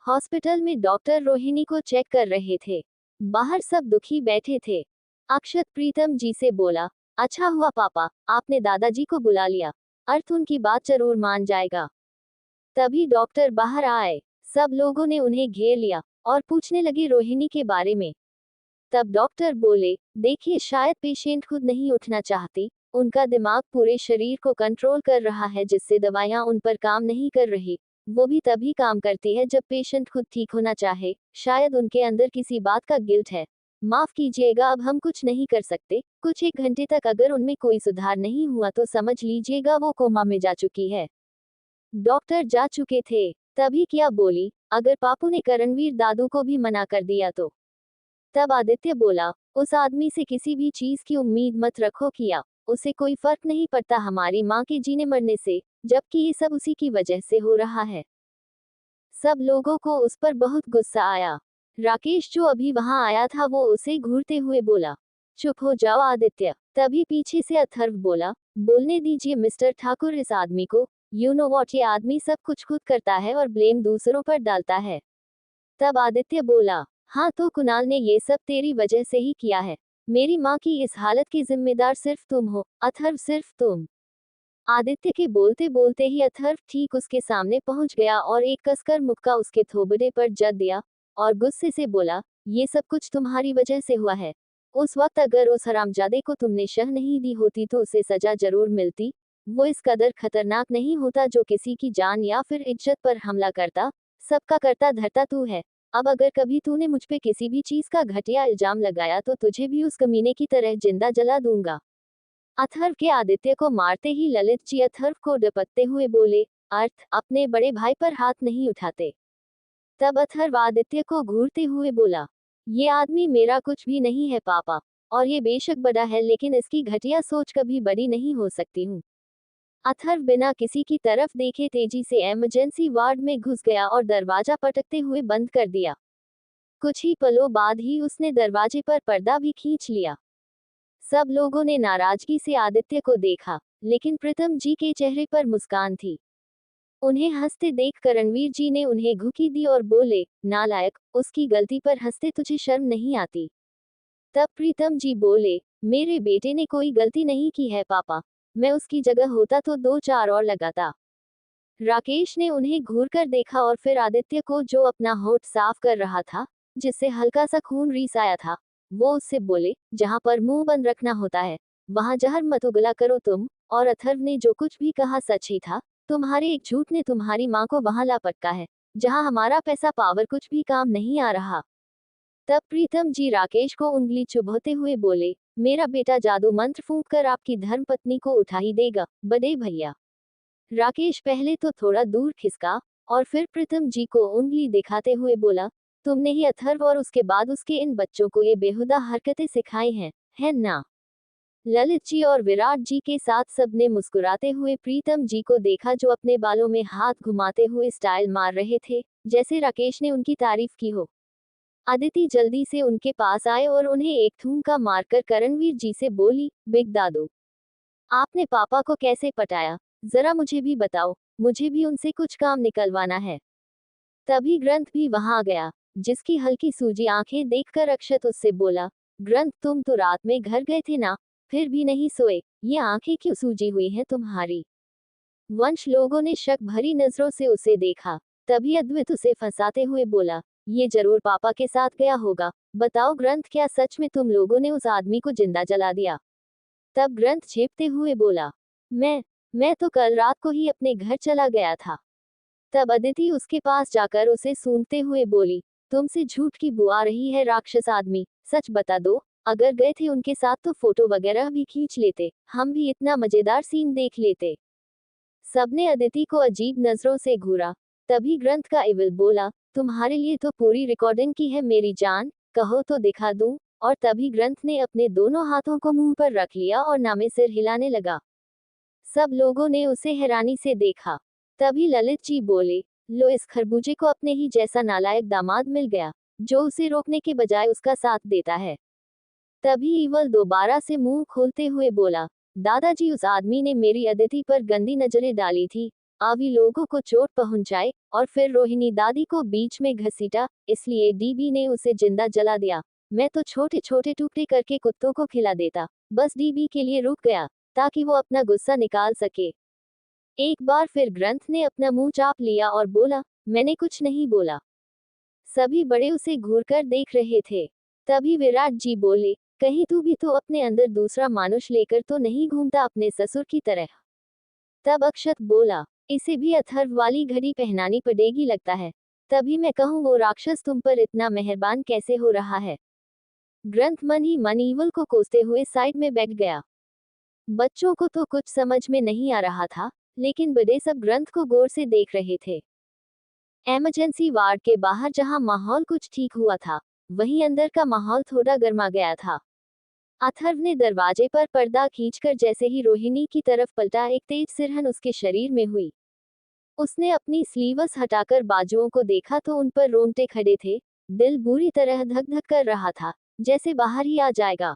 Hospital में doctor Rohini को check कर रहे थे। बाहर सब दुखी बैठे थे। अक्षत प्रीतम जी से बोला, अच्छा हुआ पापा, आपने दादाजी को बुला लिया। अर्थ उनकी बात जरूर मान जाएगा। तभी डॉक्टर बाहर आए। सब लोगों ने उन्हें घेर लिया और पूछने लगे रोहिणी के बारे में। तब डॉक्टर बोले, देखिए शायद पेशेंट खुद नहीं उठना चाहती, उनका दिमाग पूरे शरीर को कंट्रोल कर रहा है, जिससे दवाइयां उन पर काम नहीं कर रही। वो भी तभी काम करती है जब पेशेंट खुद ठीक होना चाहे। शायद उनके अंदर किसी बात का गिल्ट है। माफ कीजिएगा, अब हम कुछ नहीं कर सकते। कुछ एक घंटे तक अगर उनमें कोई सुधार नहीं हुआ तो समझ लीजिएगा वो कोमा में जा चुकी है। डॉक्टर जा चुके थे। तभी क्या बोली, अगर पापू ने करणवीर दादू को भी मना कर दिया तो। तब आदित्य बोला, उस आदमी से किसी भी चीज की उम्मीद मत रखो किया। उसे कोई फर्क नहीं पड़ता हमारी माँ के जीने मरने से, जबकि ये सब उसी की वजह से हो रहा है। सब लोगों को उस पर बहुत गुस्सा आया। राकेश जो अभी वहां आया था वो उसे घूरते हुए बोला, चुप हो जाओ आदित्य। तभी पीछे से अथर्व बोला, बोलने दीजिए मिस्टर ठाकुर इस आदमी को। यू नो वॉट, ये आदमी सब कुछ खुद करता है और ब्लेम दूसरों पर डालता है। तब आदित्य बोला, हाँ तो कुणाल ने ये सब तेरी वजह से ही किया है। मेरी माँ की इस हालत की जिम्मेदार सिर्फ तुम हो अथर्व, सिर्फ तुम। आदित्य के बोलते बोलते ही अथर्व ठीक उसके सामने पहुंच गया और एक कसकर मुक्का उसके थोबड़े पर जड़ दिया और गुस्से से बोला, ये सब कुछ तुम्हारी वजह से हुआ है। उस वक्त अगर उस हरामजादे को तुमने शह नहीं दी होती तो उसे सजा जरूर मिलती। वो इस कदर खतरनाक नहीं होता जो किसी की जान या फिर इज्जत पर हमला करता। सबका करता धरता तू है। अब अगर कभी तूने मुझ पे किसी भी चीज का घटिया इल्जाम लगाया तो तुझे भी उस कमीने की तरह जिंदा जला दूंगा। अथर्व के आदित्य को मारते ही ललित जी अथर्व को डपकते हुए बोले, अर्थ अपने बड़े भाई पर हाथ नहीं उठाते। तब अथर्व आदित्य को घूरते हुए बोला, ये आदमी मेरा कुछ भी नहीं है पापा, और ये बेशक बड़ा है लेकिन इसकी घटिया सोच कभी बड़ी नहीं हो सकती हूँ। अथर्व बिना किसी की तरफ देखे तेजी से इमरजेंसी वार्ड में घुस गया और दरवाजा पटकते हुए बंद कर दिया। कुछ ही पलों बाद ही उसने दरवाजे पर पर्दा भी खींच लिया। सब लोगों ने नाराजगी से आदित्य को देखा, लेकिन प्रीतम जी के चेहरे पर मुस्कान थी। उन्हें हंसते देख करणवीर जी ने उन्हें घुकी दी और बोले, नालायक, उसकी गलती पर हंसते तुझे शर्म नहीं आती। तब प्रीतम जी बोले, मेरे बेटे ने कोई गलती नहीं की है पापा, मैं उसकी जगह होता तो दो चार और लगाता। राकेश ने उन्हें घूरकर देखा और फिर आदित्य को, जो अपना होठ साफ कर रहा था, जिससे हल्का सा खून रीस आया था, वो उससे बोले, जहां पर मुंह बंद रखना होता है वहां जहर मत उगला करो तुम। और अथर्व ने जो कुछ भी कहा सच ही था। तुम्हारे एक झूठ ने तुम्हारी माँ को वहां ला पटका है, जहां हमारा पैसा पावर कुछ भी काम नहीं आ रहा। तब प्रीतम जी राकेश को उंगली चुभोते हुए बोले, मेरा बेटा जादू मंत्र फूंक कर आपकी धर्मपत्नी को उठा ही देगा बड़े भैया। राकेश पहले तो थोड़ा दूर खिसका और फिर प्रीतम जी को उंगली दिखाते हुए बोला, तुमने ही अथर्व और उसके बाद उसके इन बच्चों को ये बेहुदा हरकतें सिखाई हैं, है ना। ललित जी और विराट जी के साथ सबने मुस्कुराते हुए प्रीतम जी को देखा, जो अपने बालों में हाथ घुमाते हुए स्टाइल मार रहे थे, जैसे राकेश ने उनकी तारीफ की हो। अदिति जल्दी से उनके पास आए और उन्हें एक थूमका मारकर करणवीर जी से बोली, बिग दादू, आपने पापा को कैसे पटाया, जरा मुझे भी बताओ, मुझे भी उनसे कुछ काम निकलवाना है। तभी ग्रंथ भी वहां आ गया, जिसकी हल्की सूजी आंखें देखकर अक्षत उससे बोला, ग्रंथ तुम तो रात में घर गए थे ना, फिर भी नहीं सोए, ये आंखें क्यों सूजी हुई हैं तुम्हारी। वंश लोगों ने शक भरी नजरों से उसे देखा। तभी अद्वैत उसे फंसाते हुए बोला, ये जरूर पापा के साथ गया होगा। बताओ ग्रंथ, क्या सच में तुम लोगों ने उस आदमी को जिंदा जला दिया। तब ग्रंथ झेपते हुए बोला, मैं तो कल रात को ही अपने घर चला गया था। तब अदिति उसके पास जाकर उसे सूंघते हुए बोली, तुमसे झूठ की बू आ रही है राक्षस आदमी, सच बता दो, अगर गए थे उनके साथ तो फोटो वगैरह भी खींच लेते, हम भी इतना मजेदार सीन देख लेते। सबने अदिति को अजीब नजरों से घूरा। तभी ग्रंथ का इविल बोला, तुम्हारे लिए तो पूरी रिकॉर्डिंग की है मेरी जान, कहो तो दिखा दूं। और तभी ग्रंथ ने अपने दोनों हाथों को मुंह पर रख लिया और नामे सिर हिलाने लगा। सब लोगों ने उसे हैरानी से देखा। तभी ललित जी बोले, लो, इस खरबूजे को अपने ही जैसा नालायक दामाद मिल गया, जो उसे रोकने के बजाय उसका साथ देता है। तभी इवल दोबारा से मुंह खोलते हुए बोला, दादाजी, उस आदमी ने मेरी अदिति पर गंदी नजरें डाली थी, आवी लोगों को चोट पहुंचाई और फिर रोहिणी दादी को बीच में घसीटा, इसलिए डीबी ने उसे जिंदा जला दिया। मैं तो छोटे छोटे टुकड़े करके कुत्तों को खिला देता। बस डीबी के लिए रुक गया ताकि वो अपना गुस्सा निकाल सके। एक बार फिर ग्रंथ ने अपना मुंह चाप लिया और बोला, मैंने कुछ नहीं बोला। सभी बड़े उसे घूरकर देख रहे थे। तभी विराट जी बोले, कहीं तू भी तो अपने अंदर दूसरा मानुष लेकर तो नहीं घूमता अपने ससुर की तरह। तब अक्षत बोला, इसे भी अथर्व वाली घड़ी पहनानी पड़ेगी लगता है, तभी मैं कहूँ वो राक्षस तुम पर इतना मेहरबान कैसे हो रहा है। ग्रंथ मन ही मन ईवल को कोसते हुए साइड में बैठ गया। बच्चों को तो कुछ समझ में नहीं आ रहा था, लेकिन बड़े सब ग्रंथ को गौर से देख रहे थे। इमरजेंसी वार्ड के बाहर जहां माहौल कुछ ठीक हुआ था, वहीं अंदर का माहौल थोड़ा गर्मा गया था। अथर्व ने दरवाजे पर पर्दा खींचकर जैसे ही रोहिणी की तरफ पलटा, एक तेज सिरहन उसके शरीर में हुई। उसने अपनी स्लीवस हटाकर बाजुओं को देखा तो उन पर रोंगटे खड़े थे। दिल बुरी तरह धक धक कर रहा था, जैसे बाहर ही आ जाएगा।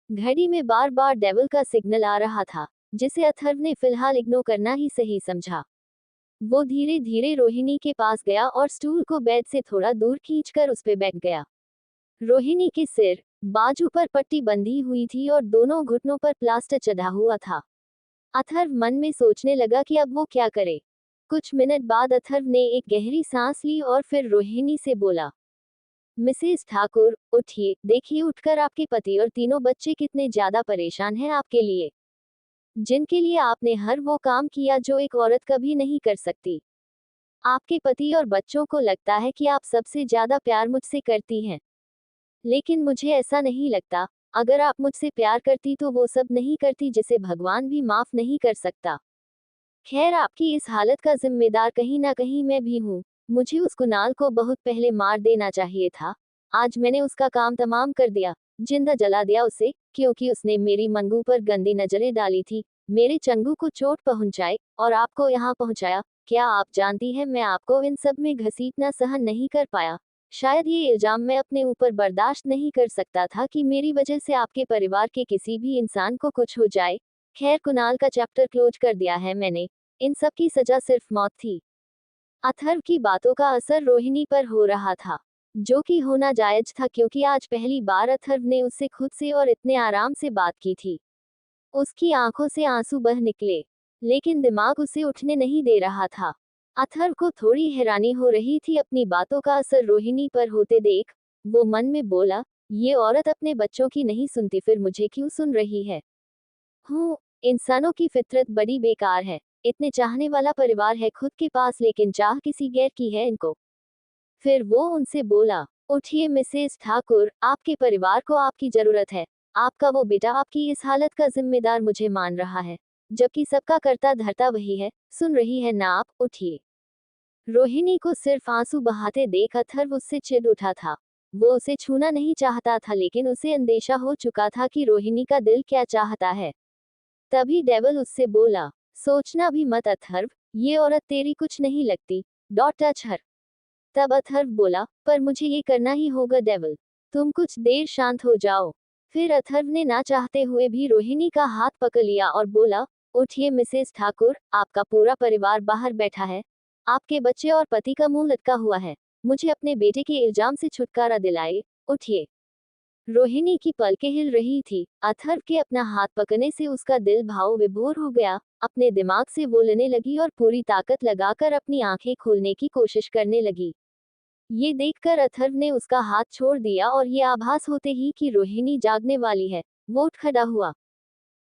घड़ी में बार बार डेविल का सिग्नल आ रहा था, जिसे अथर्व ने फिलहाल इग्नोर करना ही सही समझा। वो धीरे धीरे रोहिणी के पास गया और स्टूल को बेड से थोड़ा दूर खींचकर उस पे बैठ गया। रोहिणी के सिर बाजू पर पट्टी बंधी हुई थी और दोनों घुटनों पर प्लास्टर चढ़ा हुआ था। अथर्व मन में सोचने लगा कि अब वो क्या करे। कुछ मिनट बाद अथर्व ने एक गहरी सांस ली और फिर रोहिणी से बोला, मिसेस ठाकुर, उठिए, देखिए उठकर आपके पति और तीनों बच्चे कितने ज्यादा परेशान हैं आपके लिए, जिनके लिए आपने हर वो काम किया जो एक औरत कभी नहीं कर सकती। आपके पति और बच्चों को लगता है कि आप सबसे ज्यादा प्यार मुझसे करती हैं, लेकिन मुझे ऐसा नहीं लगता। अगर आप मुझसे प्यार करती तो वो सब नहीं करती जिसे भगवान भी माफ नहीं कर सकता। खैर, आपकी इस हालत का जिम्मेदार कहीं ना कहीं मैं भी हूँ। मुझे उस कुणाल को बहुत पहले मार देना चाहिए था। आज मैंने उसका काम तमाम कर दिया, जिंदा जला दिया उसे, क्योंकि उसने मेरी मंगू पर गंदी नजरें डाली थी, मेरे चंगू को चोट पहुंचाई और आपको यहाँ पहुंचाया। क्या आप जानती हैं, मैं आपको इन सब में घसीटना सहन नहीं कर पाया। शायद ये इल्जाम मैं अपने ऊपर बर्दाश्त नहीं कर सकता था कि मेरी वजह से आपके परिवार के किसी भी इंसान को कुछ हो जाए। खैर, कुणाल का चैप्टर क्लोज कर दिया है मैंने। इन सब की सजा सिर्फ मौत थी। अथर्व की बातों का असर रोहिणी पर हो रहा था, जो कि होना जायज था, क्योंकि आज पहली बार अथर्व ने उससे खुद से और इतने आराम से बात की थी। उसकी आंखों से आंसू बह निकले, लेकिन दिमाग उसे उठने नहीं दे रहा था। अथर्व को थोड़ी हैरानी हो रही थी अपनी बातों का असर रोहिणी पर होते देख। वो मन में बोला, ये औरत अपने बच्चों की नहीं सुनती, फिर मुझे क्यों सुन रही है। हूँ, इंसानों की फितरत बड़ी बेकार है। इतने चाहने वाला परिवार है खुद के पास, लेकिन चाह किसी गैर की है इनको। फिर वो उनसे बोला, उठिए मिसेस ठाकुर, आपके परिवार को आपकी जरूरत है। आपका वो बेटा आपकी इस हालत का जिम्मेदार मुझे मान रहा है, जबकि सबका करता धरता वही है। सुन रही है ना आप, उठिए। रोहिणी को सिर्फ आंसू बहाते देख अथर्व उससे चिढ़ उठा था। वो उसे छूना नहीं चाहता था, लेकिन उसे अंदेशा हो चुका था कि रोहिणी का दिल क्या चाहता है। तभी डेविल उससे बोला, सोचना भी मत अथर्व, ये औरत तेरी कुछ नहीं लगती, डॉट टच हर। तब अथर्व बोला, पर मुझे ये करना ही होगा डेविल, तुम कुछ देर शांत हो जाओ। फिर अथर्व ने ना चाहते हुए भी रोहिणी का हाथ पकड़ लिया और बोला, उठिए मिसेस ठाकुर, आपका पूरा परिवार बाहर बैठा है, आपके बच्चे और पति का मुंह लटका हुआ है। मुझे अपने बेटे के इल्जाम से छुटकारा दिलाए, उठिए। रोहिणी की पलकें हिल रही थी। अथर्व के अपना हाथ पकड़ने से उसका दिल भाव विभोर हो गया। अपने दिमाग से बोलने लगी और पूरी ताकत लगाकर अपनी आंखें खोलने की कोशिश करने लगी। ये देखकर अथर्व ने उसका हाथ छोड़ दिया और ये आभास होते ही कि रोहिणी जागने वाली है, वो उठ खड़ा हुआ।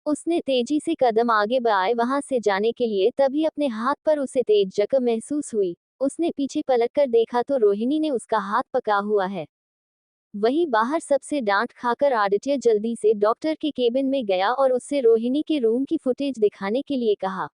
उसने तेजी से कदम आगे बढ़ाए वहां से जाने के लिए, तभी अपने हाथ पर उसे तेज जख्म महसूस हुई। उसने पीछे पलटकर देखा तो रोहिणी ने उसका हाथ पकड़ा हुआ है। वहीं बाहर सबसे डांट खाकर आदित्य जल्दी से डॉक्टर के केबिन में गया और उससे रोहिणी के रूम की फुटेज दिखाने के लिए कहा।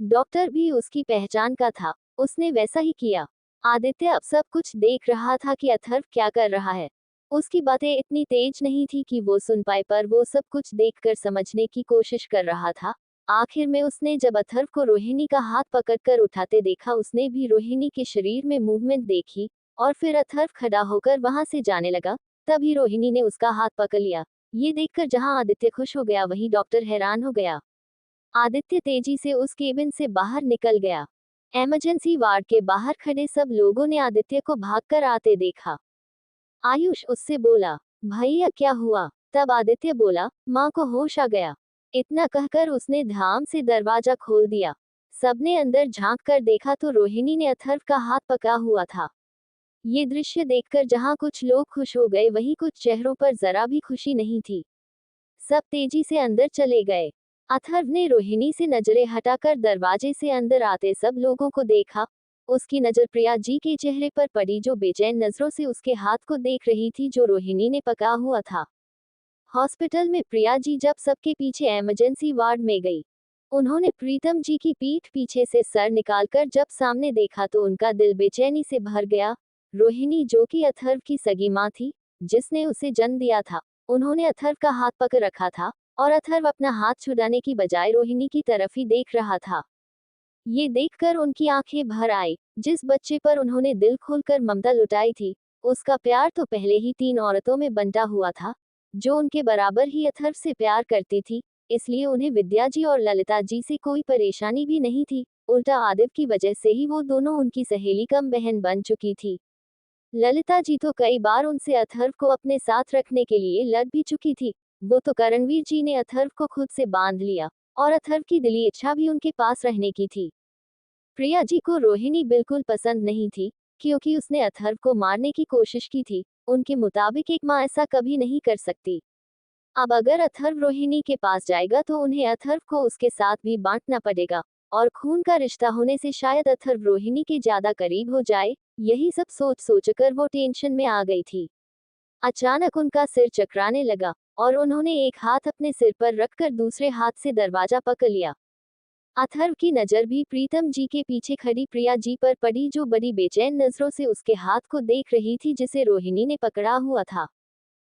डॉक्टर भी उसकी पहचान का था, उसने वैसा ही किया। आदित्य अब सब कुछ देख रहा था कि अथर्व क्या कर रहा है। उसकी बातें इतनी तेज नहीं थी कि वो सुन पाए, पर वो सब कुछ देखकर समझने की कोशिश कर रहा था। आखिर में उसने जब अथर्व को रोहिणी का हाथ पकड़कर उठाते देखा, उसने भी रोहिणी के शरीर में मूवमेंट देखी और फिर अथर्व खड़ा होकर वहां से जाने लगा। तभी रोहिणी ने उसका हाथ पकड़ लिया। ये देखकर जहां आदित्य खुश हो गया, वहीं डॉक्टर हैरान हो गया। आदित्य तेजी से उस केबिन से बाहर निकल गया। इमरजेंसी वार्ड के बाहर खड़े सब लोगों ने आदित्य को भागकर आते देखा। आयुष उससे बोला, भैया क्या हुआ? तब आदित्य बोला, माँ को होश आ गया। इतना कहकर उसने धाम से दरवाजा खोल दिया। सबने अंदर झांक कर देखा तो रोहिणी ने अथर्व का हाथ पकड़ा हुआ था। ये दृश्य देखकर जहां कुछ लोग खुश हो गए वहीं कुछ चेहरों पर जरा भी खुशी नहीं थी। सब तेजी से अंदर चले गए। अथर्व ने रोहिणी से नजरें हटाकर दरवाजे से अंदर आते सब लोगों को देखा। उसकी नजर प्रिया जी के चेहरे पर पड़ी जो बेचैन नजरों से उसके हाथ को देख रही थी जो रोहिणी ने पकड़ा हुआ था। हॉस्पिटल में प्रिया जी जब सबके पीछे इमरजेंसी वार्ड में गई, उन्होंने प्रीतम जी की पीठ पीछे से सर निकालकर जब सामने देखा तो उनका दिल बेचैनी से भर गया। रोहिणी जो कि अथर्व की सगी माँ थी, जिसने उसे जन्म दिया था, उन्होंने अथर्व का हाथ पकड़ रखा था और अथर्व अपना हाथ छुड़ाने की बजाय रोहिणी की तरफ ही देख रहा था। ये देखकर उनकी आंखें भर आई। जिस बच्चे पर उन्होंने दिल खोलकर ममता लुटाई थी, उसका प्यार तो पहले ही 3 औरतों में बंटा हुआ था, जो उनके बराबर ही अथर्व से प्यार करती थी। इसलिए उन्हें विद्या जी और ललिता जी से कोई परेशानी भी नहीं थी। उल्टा आदिव की वजह से ही वो दोनों उनकी सहेली कम बहन बन चुकी थी। ललिता जी तो कई बार उनसे अथर्व को अपने साथ रखने के लिए लड़ भी चुकी थी। वो तो करणवीर जी ने अथर्व को खुद से बांध लिया और अथर्व की दिली इच्छा भी उनके पास रहने की थी। प्रिया जी को रोहिणी बिल्कुल पसंद नहीं थी, क्योंकि उसने अथर्व को मारने की कोशिश की थी। उनके मुताबिक एक माँ ऐसा कभी नहीं कर सकती। अब अगर अथर्व रोहिणी के पास जाएगा तो उन्हें अथर्व को उसके साथ भी बांटना पड़ेगा, और खून का रिश्ता होने से शायद अथर्व रोहिणी के ज्यादा करीब हो जाए। यही सब सोच सोचकर वो टेंशन में आ गई थी। अचानक उनका सिर चकराने लगा और उन्होंने एक हाथ अपने सिर पर रखकर दूसरे हाथ से दरवाजा पकड़ लिया। अथर्व की नजर भी प्रीतम जी के पीछे खड़ी प्रिया जी पर पड़ी जो बड़ी बेचैन नजरों से उसके हाथ को देख रही थी जिसे रोहिणी ने पकड़ा हुआ था।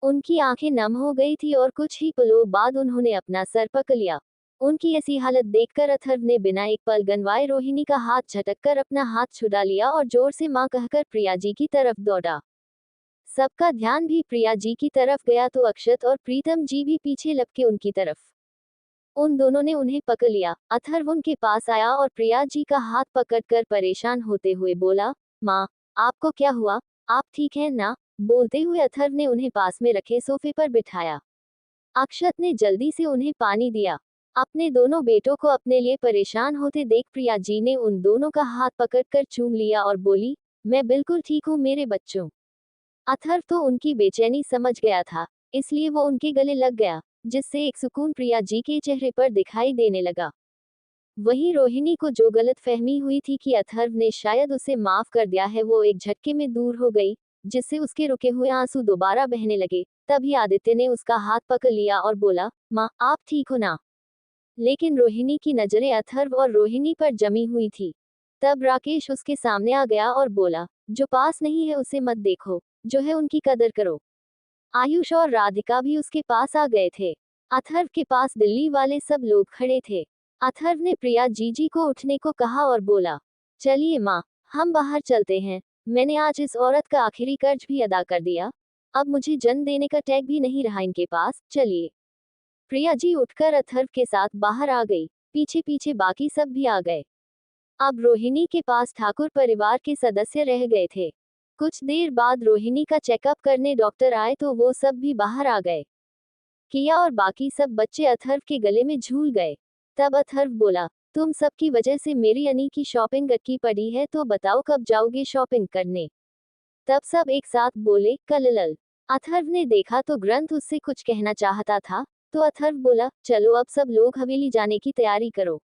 उनकी आंखें नम हो गई थी और कुछ ही पलों बाद उन्होंने अपना सर पकड़ लिया। उनकी ऐसी हालत देखकर अथर्व ने बिना एक पल गंवाए रोहिणी का हाथ झटककर अपना हाथ छुड़ा लिया और जोर से मां कहकर प्रिया जी की तरफ दौड़ा। सबका ध्यान भी प्रिया जी की तरफ गया तो अक्षत और प्रीतम जी भी पीछे लपके उनकी तरफ। उन दोनों ने उन्हें पकड़ लिया। अथर्व उनके पास आया और प्रिया जी का हाथ पकड़कर परेशान होते हुए बोला, माँ, आपको क्या हुआ? आप ठीक हैं ना? बोलते हुए अथर्व ने उन्हें पास में रखे सोफे पर बिठाया। अक्षत ने जल्दी से उन्हें पानी दिया। अपने दोनों बेटों को अपने लिए परेशान होते देख प्रिया जी ने उन दोनों का हाथ पकड़कर चूम लिया और बोली, मैं बिल्कुल ठीक हूँ मेरे बच्चों। अथर्व तो उनकी बेचैनी समझ गया था, इसलिए वो उनके गले लग गया, जिससे एक सुकून प्रिया जी के चेहरे पर दिखाई देने लगा। वहीं रोहिणी को जो गलतफहमी हुई थी कि अथर्व ने शायद उसे माफ कर दिया है वो एक झटके में दूर हो गई, जिससे उसके रुके हुए आंसू दोबारा बहने लगे। तभी आदित्य ने उसका हाथ पकड़ लिया और बोला, माँ, आप ठीक हो ना? लेकिन रोहिणी की नजरें अथर्व और रोहिणी पर जमी हुई थी। तब राकेश उसके सामने आ गया और बोला, जो पास नहीं है उसे मत देखो, जो है उनकी कदर करो। आयुष और राधिका भी उसके पास आ गए थे। अथर्व के पास दिल्ली वाले सब लोग खड़े थे। अथर्व ने प्रिया जीजी को उठने को कहा और बोला, चलिए माँ, हम बाहर चलते हैं। मैंने आज इस औरत का आखिरी कर्ज भी अदा कर दिया। अब मुझे जन्म देने का टैग भी नहीं रहा इनके पास, चलिए। प्रिया जी उठकर अथर्व के साथ बाहर आ गई। पीछे पीछे बाकी सब भी आ गए। अब रोहिणी के पास ठाकुर परिवार के सदस्य रह गए थे। कुछ देर बाद रोहिणी का चेकअप करने डॉक्टर आए तो वो सब भी बाहर आ गए। किया और बाकी सब बच्चे अथर्व के गले में झूल गए। तब अथर्व बोला, तुम सबकी वजह से मेरी अनी की शॉपिंग अटकी पड़ी है, तो बताओ कब जाओगे शॉपिंग करने? तब सब एक साथ बोले, कल। अथर्व ने देखा तो ग्रंथ उससे कुछ कहना चाहता था, तो अथर्व बोला, चलो अब सब लोग हवेली जाने की तैयारी करो।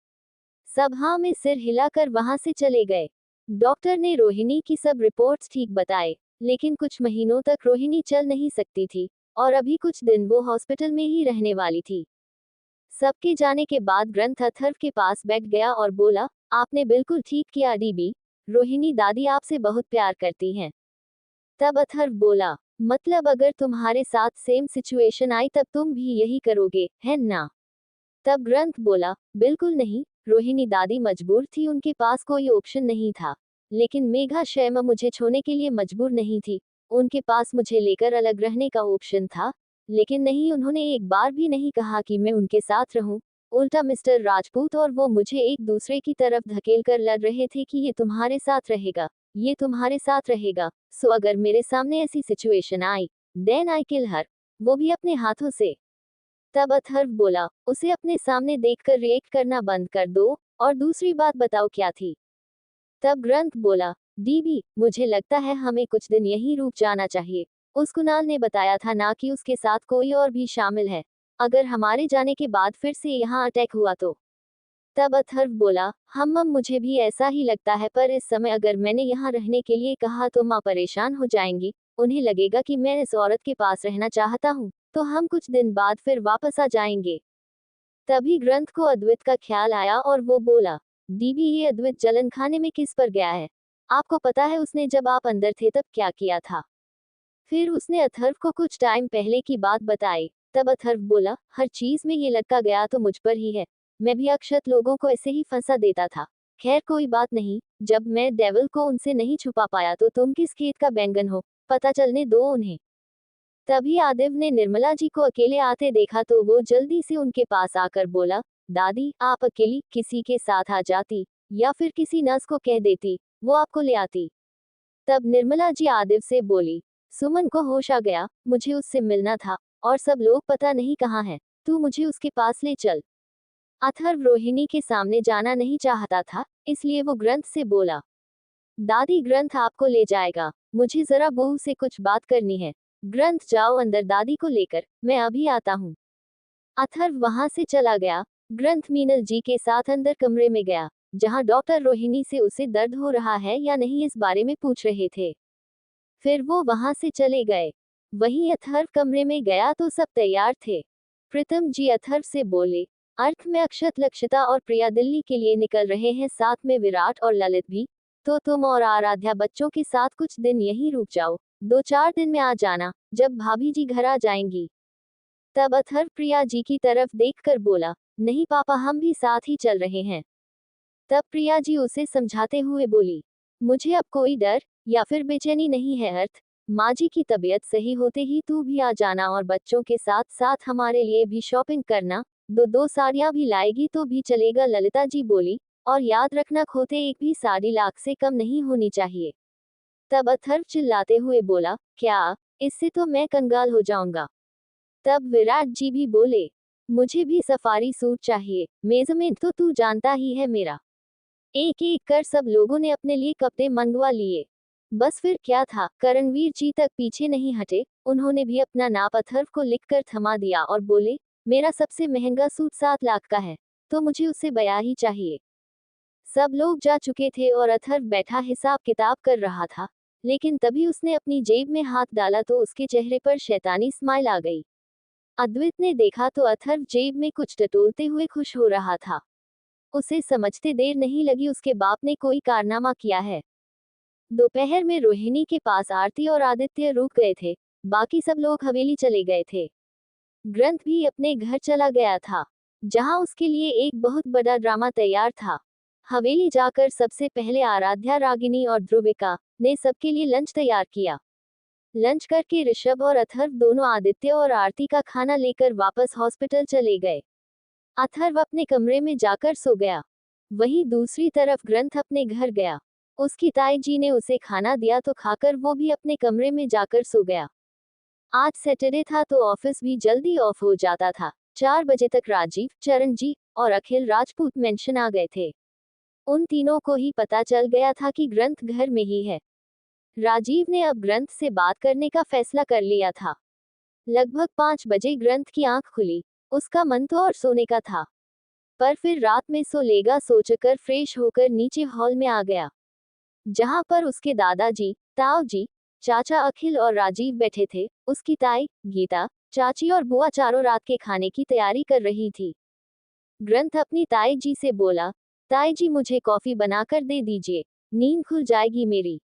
सब हाँ में सिर हिलाकर वहां से चले गए। डॉक्टर ने रोहिणी की सब रिपोर्ट्स ठीक बताए, लेकिन कुछ महीनों तक रोहिणी चल नहीं सकती थी और अभी कुछ दिन वो हॉस्पिटल में ही रहने वाली थी। सबके जाने के बाद ग्रंथ अथर्व के पास बैठ गया और बोला, आपने बिल्कुल ठीक किया डीबी, रोहिणी दादी आपसे बहुत प्यार करती हैं। तब अथर्व बोला, मतलब अगर तुम्हारे साथ सेम सिचुएशन आई तब तुम भी यही करोगे, है ना? तब ग्रंथ बोला, बिल्कुल नहीं, रोहिणी दादी मजबूर थी, उनके पास कोई ऑप्शन नहीं था। लेकिन मेघा शर्मा मुझे छोड़ने के लिए मजबूर नहीं थी। उनके पास मुझे लेकर अलग रहने का ऑप्शन था, लेकिन नहीं, उन्होंने एक बार भी नहीं कहा कि मैं उनके साथ रहूं। उल्टा मिस्टर राजपूत और वो मुझे एक दूसरे की तरफ धकेल कर लड़ रहे थे कि ये तुम्हारे साथ रहेगा, ये तुम्हारे साथ रहेगा। सो अगर मेरे सामने ऐसी सिचुएशन आई, देन आई किल हर, वो भी अपने हाथों से। तब अथर्व बोला, उसे अपने सामने देखकर रिएक्ट करना बंद कर दो, और दूसरी बात बताओ क्या थी। तब ग्रंथ बोला, डीबी, मुझे लगता है हमें कुछ दिन यहीं रुक जाना चाहिए। उस कुणाल ने बताया था ना कि उसके साथ कोई और भी शामिल है। अगर हमारे जाने के बाद फिर से यहाँ अटैक हुआ तो। तब अथर्व बोला, मुझे भी ऐसा ही लगता है, पर इस समय अगर मैंने यहाँ रहने के लिए कहा तो माँ परेशान हो जाएंगी, उन्हें लगेगा कि मैं इस औरत के पास रहना चाहता हूँ, तो हम कुछ दिन बाद फिर वापस आ जाएंगे। तभी ग्रंथ को अद्वैत का ख्याल आया और वो बोला, डीबी, ये अद्वैत जलन खाने में किस पर गया है? आपको पता है उसने जब आप अंदर थे तब क्या किया था? फिर उसने अथर्व को कुछ टाइम पहले की बात बताई। तब अथर्व बोला, हर चीज में ये लटका गया तो मुझ पर ही है। मैं भी अक्षत लोगों को ऐसे ही फंसा देता था। खैर कोई बात नहीं, जब मैं डेविल को उनसे नहीं छुपा पाया तो तुम किस खेत का बैंगन हो, पता चलने दो उन्हें। तभी आदिव ने निर्मला जी को अकेले आते देखा तो वो जल्दी से उनके पास आकर बोला, दादी, आप अकेली किसी के साथ आ जाती, या फिर किसी नर्स को कह देती, वो आपको ले आती। तब निर्मला जी आदिव से बोली, सुमन को होश आ गया, मुझे उससे मिलना था, और सब लोग पता नहीं कहाँ हैं, तू मुझे उसके पास ले चल। अथर्व रोहिणी के सामने जाना नहीं चाहता था, इसलिए वो ग्रंथ से बोला, दादी, ग्रंथ आपको ले जाएगा, मुझे जरा बहू से कुछ बात करनी है। ग्रंथ, जाओ अंदर दादी को लेकर, मैं अभी आता हूँ। अथर्व वहां से चला गया। ग्रंथ मीनल जी के साथ अंदर कमरे में गया, जहां डॉक्टर रोहिणी से उसे दर्द हो रहा है या नहीं इस बारे में पूछ रहे थे। फिर वो वहां से चले गए। वहीं अथर्व कमरे में गया तो सब तैयार थे। प्रीतम जी अथर्व से बोले, अर्थ में अक्षत, लक्षिता और प्रिया दिल्ली के लिए निकल रहे हैं, साथ में विराट और ललित भी। तो तुम और आराध्या बच्चों के साथ कुछ दिन यहीं रुक जाओ, 2-4 दिन में आ जाना, जब भाभी जी घर आ जाएंगी। तब अथर्व प्रिया जी की तरफ देखकर बोला, नहीं पापा, हम भी साथ ही चल रहे हैं। तब प्रिया जी उसे समझाते हुए बोली, मुझे अब कोई डर या फिर बेचैनी नहीं है अर्थ, माँ जी की तबीयत सही होते ही तू भी आ जाना और बच्चों के साथ साथ हमारे लिए भी शॉपिंग करना, 2-2 साड़ियाँ भी लाएगी तो भी चलेगा, ललिता जी बोली, और याद रखना खोते एक भी साड़ी लाख से कम नहीं होनी चाहिए। तब अथर्व चिल्लाते हुए बोला, क्या, इससे तो मैं कंगाल हो जाऊंगा। तब विराट जी भी बोले, मुझे भी सफारी सूट चाहिए, मेजरमेंट तो तू जानता ही है मेरा। एक एक कर सब लोगों ने अपने लिए कपड़े मंगवा लिए। बस फिर क्या था, करणवीर जी तक पीछे नहीं हटे, उन्होंने भी अपना नाप अथर्व को लिखकर थमा दिया और बोले, मेरा सबसे महंगा सूट 7 लाख का है, तो मुझे उससे बया ही चाहिए। सब लोग जा चुके थे और अथर्व बैठा हिसाब किताब कर रहा था, लेकिन तभी उसने अपनी जेब में हाथ डाला तो उसके चेहरे पर शैतानी स्माइल आ गई। अद्वैत ने देखा तो अथर्व जेब में कुछ टटोलते हुए खुश हो रहा था। उसे समझते देर नहीं लगी, उसके बाप ने कोई कारनामा किया है। दोपहर में रोहिणी के पास आरती और आदित्य रुक गए थे, बाकी सब लोग हवेली चले गए थे। ग्रंथ भी अपने घर चला गया था, जहां उसके लिए एक बहुत बड़ा ड्रामा तैयार था। हवेली जाकर सबसे पहले आराध्या, रागिनी और ध्रुविका ने सबके लिए लंच तैयार किया। लंच करके ऋषभ और अथर्व दोनों आदित्य और आरती का खाना लेकर वापस हॉस्पिटल चले गए। अथर्व अपने कमरे में जाकर सो गया। वहीं दूसरी तरफ ग्रंथ अपने घर गया। उसकी ताई जी ने उसे खाना दिया तो खाकर वो भी अपने कमरे में जाकर सो गया। आज सैटरडे था तो ऑफिस भी जल्दी ऑफ हो जाता था। 4 बजे तक राजीव, चरण जी और अखिल राजपूत मेंशन आ गए थे। उन तीनों को ही पता चल गया था कि ग्रंथ घर में ही है। राजीव ने अब ग्रंथ से बात करने का फैसला कर लिया था। लगभग 5 बजे ग्रंथ की आंख खुली। उसका मन तो और सोने का था, पर फिर रात में सो लेगा सोचकर फ्रेश होकर नीचे हॉल में आ गया, जहां पर उसके दादाजी, ताऊ जी, चाचा अखिल और राजीव बैठे थे। उसकी ताई, गीता, चाची और बुआ चारों रात के खाने की तैयारी कर रही थी। ग्रंथ अपनी ताई जी से बोला, ताई जी मुझे कॉफी बनाकर दे दीजिए, नींद खुल जाएगी मेरी।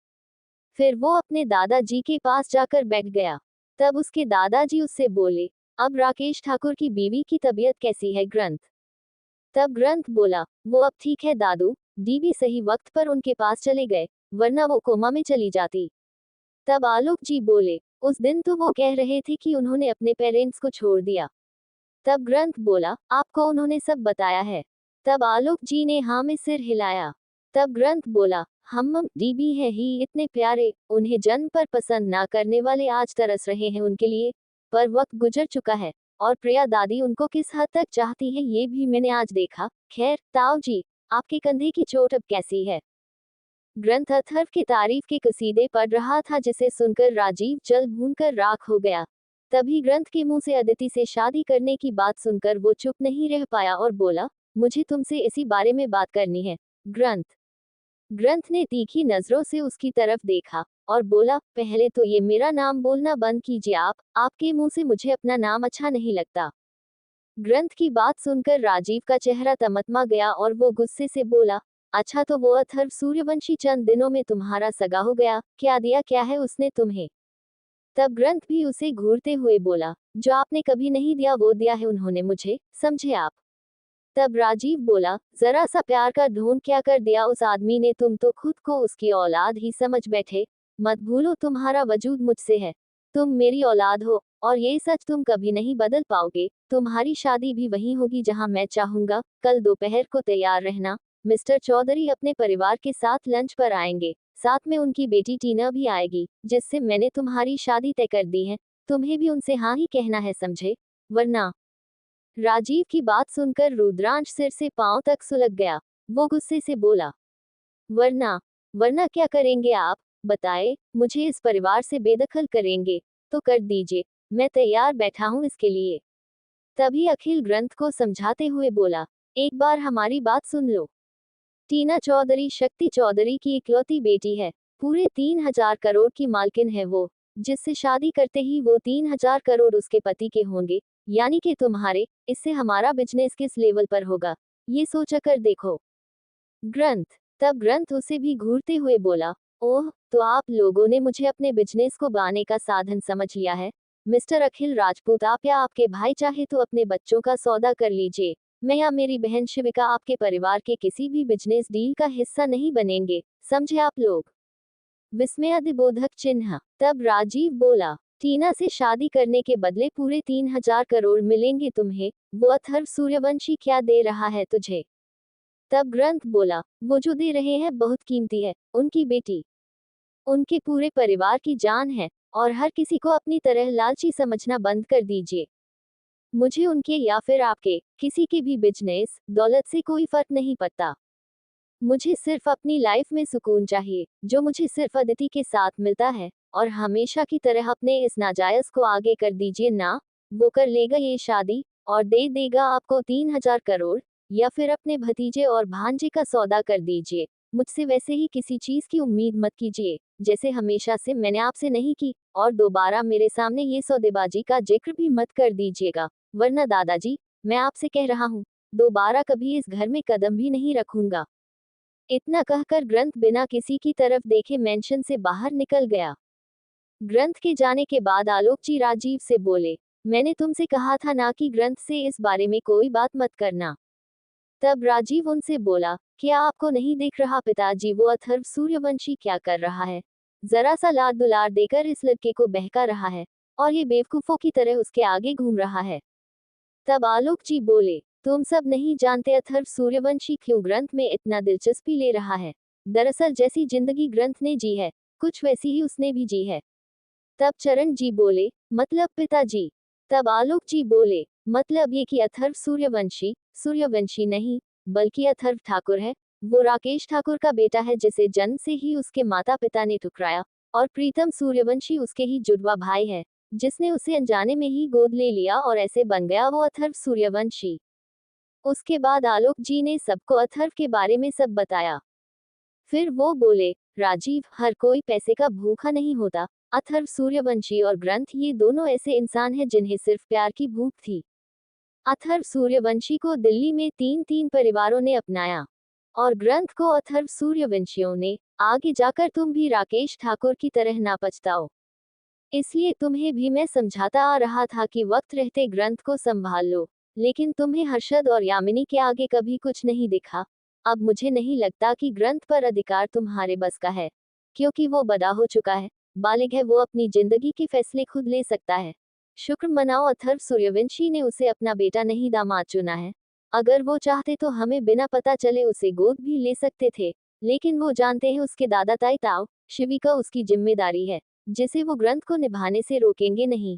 फिर वो अपने दादाजी के पास जाकर बैठ गया। तब उसके दादाजी उससे बोले, अब राकेश ठाकुर की बीवी की तबीयत कैसी है ग्रंथ? तब ग्रंथ बोला, वो अब ठीक है दादू, दीदी सही वक्त पर उनके पास चले गए, वरना वो कोमा में चली जाती। तब आलोक जी बोले, उस दिन तो वो कह रहे थे कि उन्होंने अपने पेरेंट्स को छोड़ दिया। तब ग्रंथ बोला, आपको उन्होंने सब बताया है? तब आलोक जी ने हाँ में सिर हिलाया। तब ग्रंथ बोला, हम डीबी है ही इतने प्यारे, उन्हें जन्म पर पसंद ना करने वाले आज तरस रहे हैं उनके लिए, पर वक्त गुजर चुका है, और प्रिया दादी उनको किस हद तक चाहती है ये भी मैंने आज देखा। खैर ताऊ जी, आपके कंधे की चोट अब कैसी है? ग्रंथ अथर्व की तारीफ के कसीदे पढ़ रहा था जिसे सुनकर राजीव जल भून कर राख हो गया। तभी ग्रंथ के मुंह से अदिति से शादी करने की बात सुनकर वो चुप नहीं रह पाया और बोला, मुझे तुमसे इसी बारे में बात करनी है। ग्रंथ ग्रंथ ने तीखी नजरों से उसकी तरफ देखा और बोला, पहले तो ये मेरा नाम बोलना बंद कीजिए, आपके मुंह से मुझे अपना नाम अच्छा नहीं लगता। ग्रंथ की बात सुनकर राजीव का चेहरा तमतमा गया और वो गुस्से से बोला, अच्छा तो वो अथर्व सूर्यवंशी चंद दिनों में तुम्हारा सगा हो गया, क्या दिया क्या है उसने तुम्हें? तब ग्रंथ भी उसे घूरते हुए बोला, जो आपने कभी नहीं दिया वो दिया है उन्होंने मुझे, समझे आप? तब राजीव बोला, जरा सा प्यार का ढोंग क्या कर दिया उस आदमी ने, तुम तो खुद को उसकी औलाद ही समझ बैठे। मत भूलो तुम्हारा वजूद मुझसे है, तुम मेरी औलाद हो, और ये सच तुम कभी नहीं बदल पाओगे। तुम्हारी शादी भी वहीं होगी जहां मैं चाहूंगा। कल दोपहर को तैयार रहना, मिस्टर चौधरी अपने परिवार के साथ लंच पर आएंगे, साथ में उनकी बेटी टीना भी आएगी, जिससे मैंने तुम्हारी शादी तय कर दी है। तुम्हें भी उनसे हाँ ही कहना है, समझे? वरना। राजीव की बात सुनकर रुद्रांश सिर से पांव तक सुलग गया। वो गुस्से से बोला, वरना? वरना क्या करेंगे आप? बताए, मुझे इस परिवार से बेदखल करेंगे तो कर दीजिए, मैं तैयार बैठा हूं इसके लिए। तभी अखिल ग्रंथ को समझाते हुए बोला, एक बार हमारी बात सुन लो। टीना चौधरी शक्ति चौधरी की इकलौती बेटी है, पूरे 3,000 करोड़ की मालकिन है वो, जिससे शादी करते ही वो 3,000 करोड़ उसके पति के होंगे, यानी कि तुम्हारे। इससे हमारा बिजनेस किस लेवल पर होगा, ये सोचकर देखो। ग्रंथ तब ग्रंथ उसे भी घूरते हुए बोला, ओह, तो आप लोगों ने मुझे अपने बिजनेस को बाने का साधन समझ लिया है? मिस्टर अखिल राजपूत, आप या आपके भाई चाहे तो अपने बच्चों का सौदा कर लीजिए, मैं या मेरी बहन शिविका आपके परिवार के किसी भी बिजनेस डील का हिस्सा नहीं बनेंगे, समझे आप लोग? विस्मयादिबोधक चिन्ह। तब राजीव बोला, टीना से शादी करने के बदले पूरे 3,000 करोड़ मिलेंगे तुम्हें, वो अथर्व सूर्यवंशी क्या दे रहा है तुझे? तब ग्रंथ बोला, वो जो दे रहे हैं बहुत कीमती है, उनकी बेटी उनके पूरे परिवार की जान है, और हर किसी को अपनी तरह लालची समझना बंद कर दीजिए। मुझे उनके या फिर आपके किसी के भी बिजनेस दौलत से कोई फर्क नहीं पड़ता। मुझे सिर्फ अपनी लाइफ में सुकून चाहिए, जो मुझे सिर्फ अदिति के साथ मिलता है, और हमेशा की तरह अपने इस नाजायज को आगे कर दीजिए ना। वो कर लेगा ये शादी, और दे देगा आपको 3,000 करोड़, या फिर अपने भतीजे और भांजे का सौदा कर दीजिए। मुझसे वैसे ही किसी चीज की उम्मीद मत कीजिए, जैसे हमेशा से मैंने आपसे नहीं की, और दोबारा मेरे सामने ये सौदेबाजी का जिक्र भी मत कर दीजिएगा, वरना दादाजी, मैं आपसे कह रहा हूँ, दोबारा कभी इस घर में कदम भी नहीं रखूंगा। इतना कहकर ग्रंथ बिना किसी की तरफ देखे मेंशन से बाहर निकल गया। ग्रंथ के जाने के बाद आलोक जी राजीव से बोले, मैंने तुमसे कहा था ना कि ग्रंथ से इस बारे में कोई बात मत करना। तब राजीव उनसे बोला, क्या आपको नहीं दिख रहा पिताजी, वो अथर्व सूर्यवंशी क्या कर रहा है? जरा सा लाड दुलार देकर इस लड़के को बहका रहा है, और ये बेवकूफों की तरह उसके आगे घूम रहा है। तब आलोक जी बोले, तुम सब नहीं जानते अथर्व सूर्यवंशी क्यों ग्रंथ में इतना दिलचस्पी ले रहा है। दरअसल जैसी जिंदगी ग्रंथ ने जी है, कुछ वैसी ही उसने भी जी है। तब चरण जी बोले, मतलब पिताजी? तब आलोक जी बोले, मतलब ये कि अथर्व सूर्यवंशी सूर्यवंशी नहीं, बल्कि अथर्व ठाकुर है। वो राकेश ठाकुर का बेटा है, जिसे जन्म से ही उसके माता पिता ने ठुकराया, और प्रीतम सूर्यवंशी उसके ही जुड़वा भाई है, जिसने उसे अनजाने में ही गोद ले लिया और ऐसे बन गया वो अथर्व सूर्यवंशी। उसके बाद आलोक जी ने सबको अथर्व के बारे में सब बताया। फिर वो बोले, राजीव, हर कोई पैसे का भूखा नहीं होता। अथर्व सूर्यवंशी और ग्रंथ ये दोनों ऐसे इंसान हैं जिन्हें सिर्फ प्यार की भूख थी। अथर्व सूर्यवंशी को दिल्ली में 3-3 परिवारों ने अपनाया, और ग्रंथ को अथर्व सूर्यवंशियों ने। आगे जाकर तुम भी राकेश ठाकुर की तरह ना पछताओ। इसलिए तुम्हें भी मैं समझाता आ रहा था कि वक्त रहते ग्रंथ को संभाल लो, लेकिन तुम्हें हर्षद और यामिनी के आगे कभी कुछ नहीं दिखा। अब मुझे नहीं लगता कि ग्रंथ पर अधिकार तुम्हारे बस का है, क्योंकि वो बड़ा हो चुका है, बालिग है, वो अपनी जिंदगी के फैसले खुद ले सकता है। शुक्र मनाओ, अथर्व सूर्यवंशी ने उसे अपना बेटा नहीं दामाद चुना है। अगर वो चाहते तो हमें बिना पता चले उसे गोद भी ले सकते थे, लेकिन वो जानते हैं उसके दादा ताई ताऊ शिविका उसकी जिम्मेदारी है, जिसे वो ग्रंथ को निभाने से रोकेंगे नहीं।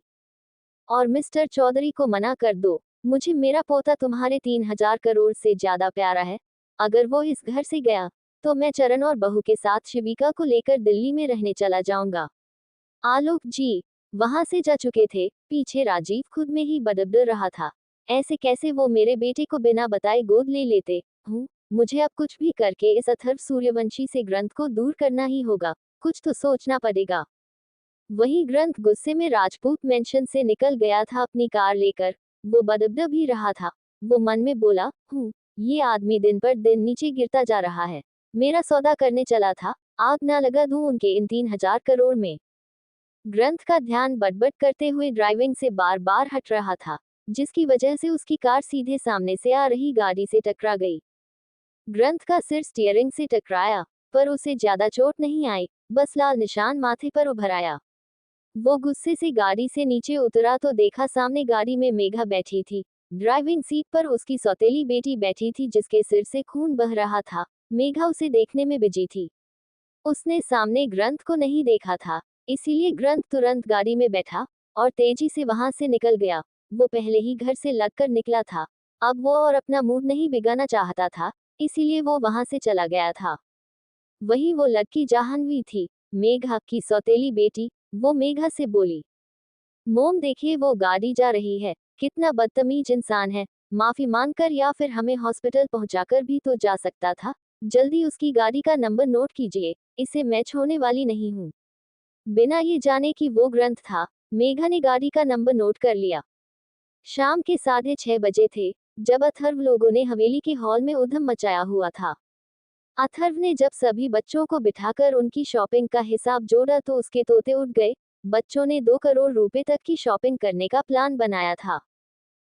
और मिस्टर चौधरी को मना कर दो, मुझे मेरा पोता तुम्हारे 3,000 करोड़ से ज्यादा प्यारा है। अगर वो इस घर से गया तो मैं चरण और बहू के साथ शिविका को लेकर दिल्ली में रहने चला जाऊंगा। आलोक जी वहां से जा चुके थे। पीछे राजीव खुद में ही बड़बड़ रहा था, ऐसे कैसे वो मेरे बेटे को बिना बताए गोद ले लेते। मुझे अब कुछ भी करके इस अथर्व सूर्यवंशी से ग्रंथ को दूर करना ही होगा, कुछ तो सोचना पड़ेगा। वही ग्रंथ गुस्से में राजपूत मेंशन से निकल गया था अपनी कार लेकर। वो बड़बड़ भी रहा था। वो मन में बोला, ये आदमी दिन पर दिन नीचे गिरता जा रहा है। मेरा सौदा करने चला था, आग ना लगा दूं उनके इन 3,000 करोड़ में। ग्रंथ का ध्यान बड़बड़ करते हुए ड्राइविंग से बार बार हट रहा था, जिसकी वजह से उसकी कार सीधे सामने से आ रही गाड़ी से टकरा गई। ग्रंथ का सिर स्टीयरिंग से टकराया, पर उसे ज्यादा चोट नहीं आई, बस लाल निशान माथे पर उभर आया। वो गुस्से से गाड़ी से नीचे उतरा तो देखा सामने गाड़ी में मेघा बैठी थी। ड्राइविंग सीट पर उसकी सौतेली बेटी बैठी थी जिसके सिर से खून बह रहा था। मेघा उसे देखने में बिजी थी। उसने सामने ग्रंथ को नहीं देखा था, इसीलिए ग्रंथ तुरंत गाड़ी में बैठा और तेजी से वहां से निकल गया। वो पहले ही घर से लगकर निकला था, अब वो और अपना मूड नहीं बिगाड़ना चाहता था, इसीलिए वो वहां से चला गया था। वही वो लड़की जाह्नवी थी, मेघा की सौतेली बेटी। वो मेघा से बोली, मोम देखिए वो गाड़ी जा रही है, कितना बदतमीज इंसान है। माफी मांगकर या फिर हमें हॉस्पिटल पहुंचाकर भी तो जा सकता था। जल्दी उसकी गाड़ी का नंबर नोट कीजिए, इसे मैं छोड़ने वाली नहीं हूँ। बिना ये जाने कि वो ग्रंथ था, मेघा ने गाड़ी का नंबर नोट कर लिया। शाम के 6:30 बजे थे जब अथर्व लोगों ने हवेली के हॉल में उधम मचाया हुआ था। अथर्व ने जब सभी बच्चों को बिठाकर उनकी शॉपिंग का हिसाब जोड़ा तो उसके तोते उठ गए। बच्चों ने 2 करोड़ रुपए तक की शॉपिंग करने का प्लान बनाया था।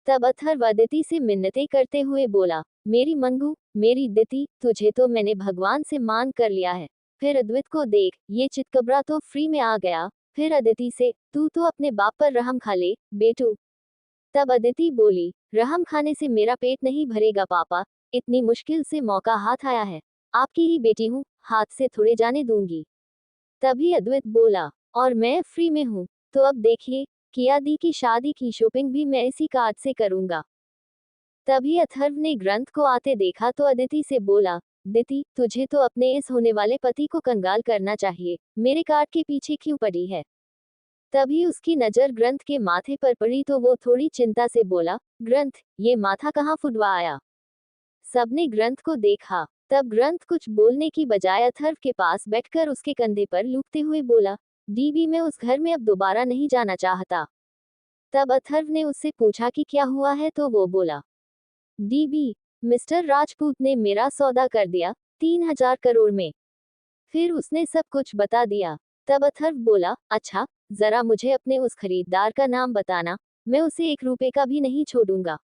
तब अथर्व अदिति से मिन्नतें करते हुए बोला, मेरी मंगू, मेरी दिति, तुझे तो मैंने भगवान से मान कर लिया है। फिर अद्वित को देख, ये चितकबरा तो फ्री में आ गया। फिर अदिति से, तू तो अपने बाप पर रहम खा ले बेटू। तब अदिति बोली, रहम खाने से मेरा पेट नहीं भरेगा पापा, इतनी मुश्किल से मौका हाथ आया है, आपकी ही बेटी हूँ, हाथ से थोड़े जाने दूंगी। तभी अद्वित बोला, और मैं फ्री में हूँ, तो अब देखिए, किया दी की शादी की शॉपिंग भी मैं इसी कार्ड से करूंगा। तभी अथर्व ने ग्रंथ को आते देखा तो अदिति से बोला, दिति, तुझे तो अपने इस होने वाले पति को कंगाल करना चाहिए, मेरे कार्ड के पीछे क्यों पड़ी है। तभी उसकी नजर ग्रंथ के माथे पर पड़ी तो वो थोड़ी चिंता से बोला, ग्रंथ, ये माथा कहाँ फुटवा आया। सबने ग्रंथ को देखा। तब ग्रंथ कुछ बोलने की बजाय अथर्व के पास बैठकर उसके कंधे पर लूटते हुए बोला, डीबी, मैं उस घर में अब दोबारा नहीं जाना चाहता। तब अथर्व ने उससे पूछा कि क्या हुआ है तो वो बोला, डीबी, मिस्टर राजपूत ने मेरा सौदा कर दिया 3,000 करोड़ में। फिर उसने सब कुछ बता दिया। तब अथर्व बोला, अच्छा, जरा मुझे अपने उस खरीदार का नाम बताना, मैं उसे 1 रुपए का भी नहीं छोड़ूंगा।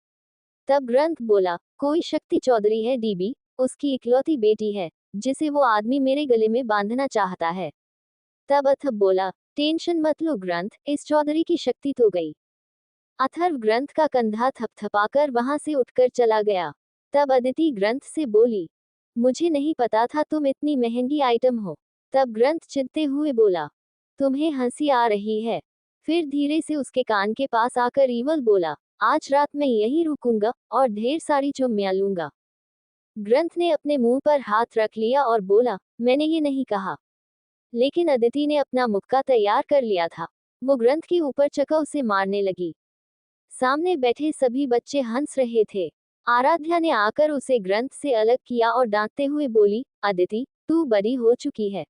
तब ग्रंथ बोला, कोई शक्ति चौधरी है डीबी, उसकी इकलौती बेटी है, जिसे वो आदमी मेरे गले में बांधना चाहता है। तब अथर्व बोला, टेंशन मत लो ग्रंथ, इस चौधरी की शक्ति तो गई। अथर्व ग्रंथ का कंधा थपथपाकर वहां से उठकर चला गया। तब अदिति ग्रंथ से बोली, मुझे नहीं पता था तुम इतनी महंगी आइटम हो। तब ग्रंथ चिढ़ते हुए बोला, तुम्हें हंसी आ रही है। फिर धीरे से उसके कान के पास आकर ईवल बोला, आज रात मैं यहीं रुकूंगा और ढेर सारी चुम्मियां लूंगा। ग्रंथ ने अपने मुंह पर हाथ रख लिया और बोला, मैंने ये नहीं कहा। लेकिन अदिति ने अपना मुक्का तैयार कर लिया था। वो ग्रंथ के ऊपर चका उसे मारने लगी। सामने बैठे सभी बच्चे हंस रहे थे। आराध्या ने आकर उसे ग्रंथ से अलग किया और डांटते हुए बोली, अदिति, तू बड़ी हो चुकी है,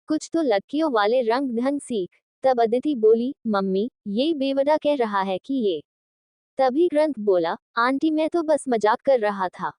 कुछ तो लड़कियों वाले रंग ढंग सीख। तब अदिति बोली, मम्मी, ये बेवड़ा कह रहा है कि ये। तभी ग्रंथ बोला, आंटी, मैं तो बस मजाक कर रहा था।